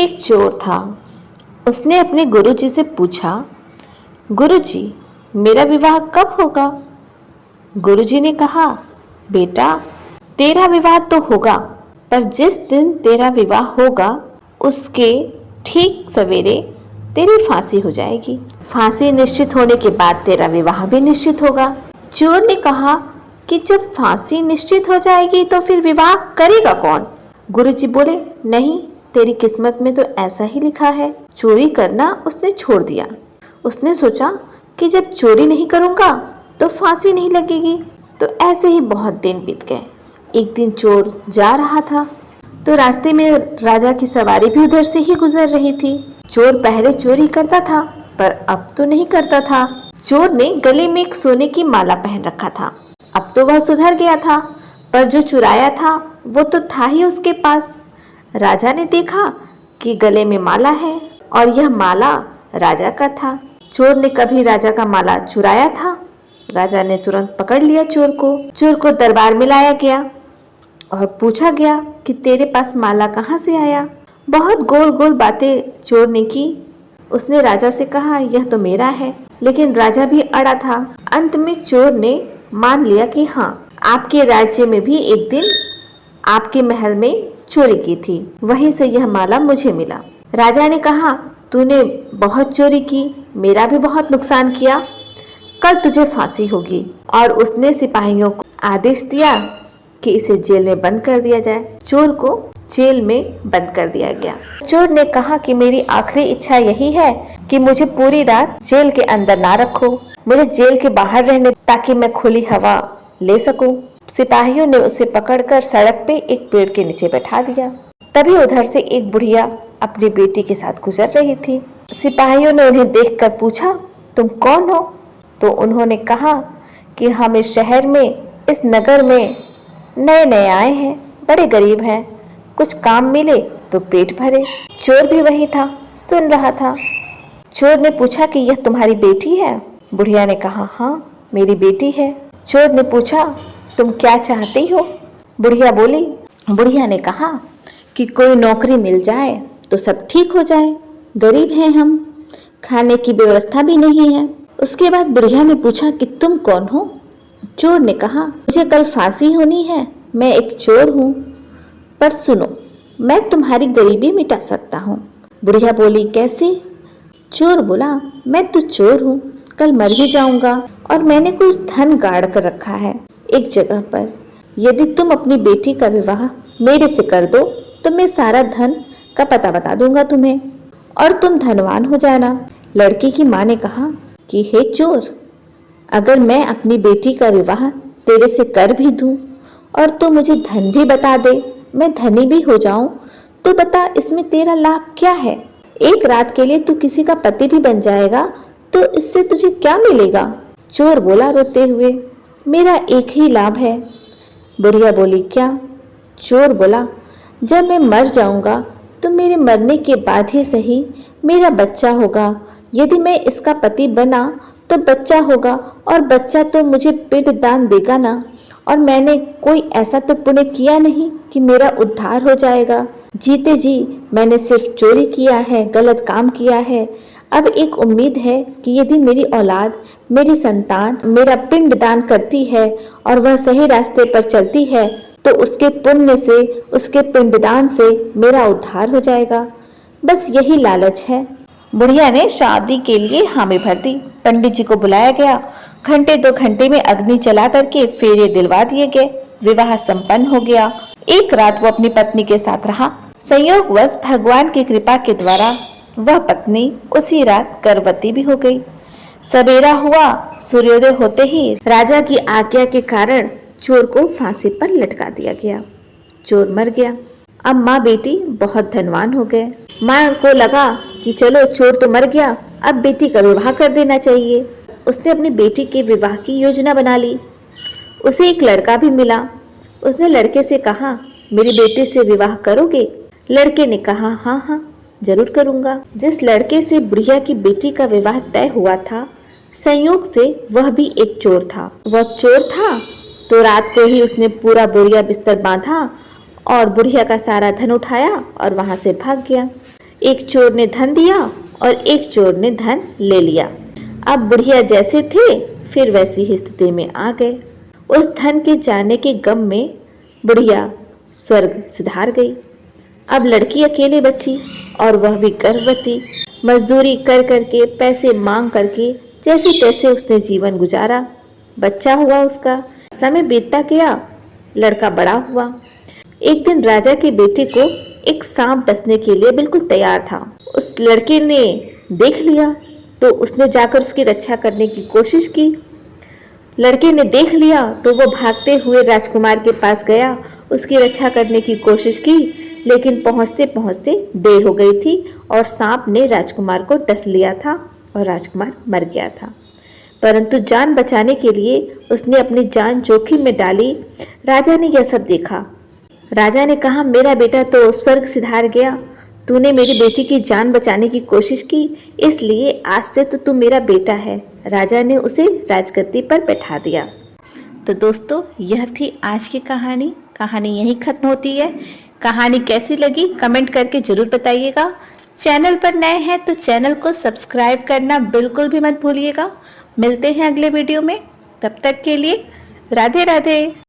एक चोर था। उसने अपने गुरुजी से पूछा, गुरुजी, मेरा विवाह कब होगा? गुरुजी ने कहा, बेटा, तेरा विवाह तो होगा, पर जिस दिन तेरा विवाह होगा उसके ठीक सवेरे तेरी फांसी हो जाएगी। फांसी निश्चित होने के बाद तेरा विवाह भी निश्चित होगा। चोर ने कहा कि जब फांसी निश्चित हो जाएगी तो फिर विवाह करेगा कौन? गुरुजी बोले, नहीं, तेरी किस्मत में तो ऐसा ही लिखा है। चोरी करना उसने छोड़ दिया। उसने सोचा कि जब चोरी नहीं करूँगा तो फांसी नहीं लगेगी। तो ऐसे ही बहुत दिन बीत गए। एक दिन चोर जा रहा था तो रास्ते में राजा की सवारी भी उधर से ही गुजर रही थी। चोर पहले चोरी करता था पर अब तो नहीं करता था। चोर ने गले में एक सोने की माला पहन रखा था। अब तो वह सुधर गया था, पर जो चुराया था वो तो था ही उसके पास। राजा ने देखा कि गले में माला है और यह माला राजा का था। चोर ने कभी राजा का माला चुराया था? राजा ने तुरंत पकड़ लिया चोर को। चोर को दरबार में लाया गया और पूछा गया कि तेरे पास माला कहाँ से आया? बहुत गोल गोल बातें चोर ने की। उसने राजा से कहा, यह तो मेरा है, लेकिन राजा भी अड़ा था। अंत में चोर ने मान लिया कि हाँ, आपके राज्य में भी एक दिन आपके महल में चोरी की थी, वहीं से यह माला मुझे मिला। राजा ने कहा, तूने बहुत चोरी की, मेरा भी बहुत नुकसान किया, कल तुझे फांसी होगी। और उसने सिपाहियों को आदेश दिया कि इसे जेल में बंद कर दिया जाए। चोर को जेल में बंद कर दिया गया। चोर ने कहा कि मेरी आखिरी इच्छा यही है कि मुझे पूरी रात जेल के अंदर ना रखो, मुझे जेल के बाहर रहने, ताकि मैं खुली हवा ले सकूं। सिपाहियों ने उसे पकड़कर सड़क पे एक पेड़ के नीचे बैठा दिया। तभी उधर से एक बुढ़िया अपनी बेटी के साथ गुजर रही थी। सिपाहियों ने उन्हें देखकर पूछा, तुम कौन हो? तो उन्होंने कहा कि हम इस शहर में, इस नगर में नए नए आए हैं, बड़े गरीब हैं, कुछ काम मिले तो पेट भरे। चोर भी वही था, सुन रहा था। चोर ने पूछा कि यह तुम्हारी बेटी है? बुढ़िया ने कहा, हाँ, मेरी बेटी है। चोर ने पूछा, तुम क्या चाहती हो? बुढ़िया ने कहा कि कोई नौकरी मिल जाए तो सब ठीक हो जाए, गरीब हैं हम, खाने की व्यवस्था भी नहीं है। उसके बाद बुढ़िया ने पूछा कि तुम कौन हो? चोर ने कहा, मुझे कल फांसी होनी है, मैं एक चोर हूँ, पर सुनो, मैं तुम्हारी गरीबी मिटा सकता हूँ। बुढ़िया बोली, कैसे? चोर बोला, मैं तो चोर हूँ, कल मर ही जाऊंगा और मैंने कुछ धन गाड़ कर रखा है एक जगह पर। यदि तुम अपनी बेटी का विवाह मेरे से कर दो तो मैं सारा धन का पता बता दूंगा तुम्हें और तुम धनवान हो जाना। लड़की की माँ ने कहा कि हे चोर, अगर मैं अपनी बेटी का विवाह तेरे से कर भी दूं और तू मुझे धन भी बता दे, मैं धनी भी हो जाऊं, तो बता इसमें तेरा लाभ क्या है? एक रात के लिए तू किसी का पति भी बन जाएगा तो इससे तुझे क्या मिलेगा? चोर बोला रोते हुए, मेरा एक ही लाभ है। बुढ़िया बोली, क्या? चोर बोला, जब मैं मर जाऊंगा तो मेरे मरने के बाद ही सही मेरा बच्चा होगा। यदि मैं इसका पति बना तो बच्चा होगा और बच्चा तो मुझे पिंड दान देगा ना, और मैंने कोई ऐसा तो पुण्य किया नहीं कि मेरा उद्धार हो जाएगा। जीते जी मैंने सिर्फ चोरी किया है, गलत काम किया है। अब एक उम्मीद है कि यदि मेरी औलाद, मेरी संतान मेरा पिंड दान करती है और वह सही रास्ते पर चलती है तो उसके पुण्य से, उसके पिंडदान से मेरा उद्धार हो जाएगा। बस यही लालच है। बुढ़िया ने शादी के लिए हामी भर दी। पंडित जी को बुलाया गया। घंटे 2 घंटे में अग्नि जला करके फेरे दिलवा दिए गए। विवाह संपन्न हो गया। एक रात वो अपनी पत्नी के साथ रहा। संयोगवश भगवान की कृपा के द्वारा वह पत्नी उसी रात गर्भवती भी हो गई। सवेरा हुआ। सूर्योदय होते ही राजा की आज्ञा के कारण चोर को फांसी पर लटका दिया गया। चोर मर गया। अब माँ बेटी बहुत धनवान हो गए। माँ को लगा कि चलो चोर तो मर गया, अब बेटी का विवाह कर देना चाहिए। उसने अपनी बेटी के विवाह की योजना बना ली। उसे एक लड़का भी मिला। उसने लड़के से कहा, मेरी बेटी से विवाह करोगे? लड़के ने कहा, हाँ हाँ, जरूर करूँगा। जिस लड़के से बुढ़िया की बेटी का विवाह तय हुआ था, संयोग से वह भी एक चोर था। वह चोर था तो रात को ही उसने पूरा बोरिया बिस्तर बांधा और बुढ़िया का सारा धन उठाया और वहां से भाग गया। एक चोर ने धन दिया और एक चोर ने धन ले लिया। अब बुढ़िया जैसे थे फिर वैसी ही स्थिति में आ गए। उस धन के जाने के गम में बुढ़िया स्वर्ग सिधार गई। अब लड़की अकेले बची और वह भी गर्भवती। मजदूरी कर करके पैसे मांग करके जैसे तैसे उसने जीवन गुजारा। बच्चा हुआ उसका, समय बीतता गया, लड़का बड़ा हुआ। एक दिन राजा के बेटे को एक सांप डसने के लिए बिल्कुल तैयार था। उस लड़के ने देख लिया तो उसने जाकर उसकी रक्षा करने की कोशिश की। लड़के ने देख लिया तो वो भागते हुए राजकुमार के पास गया, उसकी रक्षा करने की कोशिश की, लेकिन पहुंचते पहुंचते देर हो गई थी और सांप ने राजकुमार को डस लिया था और राजकुमार मर गया था। परंतु जान बचाने के लिए उसने अपनी जान जोखिम में डाली। राजा ने यह सब देखा। राजा ने कहा, मेरा बेटा तो स्वर्ग सिधार गया, तूने मेरी बेटी की जान बचाने की कोशिश की, इसलिए आज से तो तू मेरा बेटा है। राजा ने उसे राजगद्दी पर बैठा दिया। तो दोस्तों, यह थी आज की कहानी। कहानी यहीं खत्म होती है। कहानी कैसी लगी कमेंट करके जरूर बताइएगा। चैनल पर नए हैं तो चैनल को सब्सक्राइब करना बिल्कुल भी मत भूलिएगा। मिलते हैं अगले वीडियो में, तब तक के लिए राधे राधे।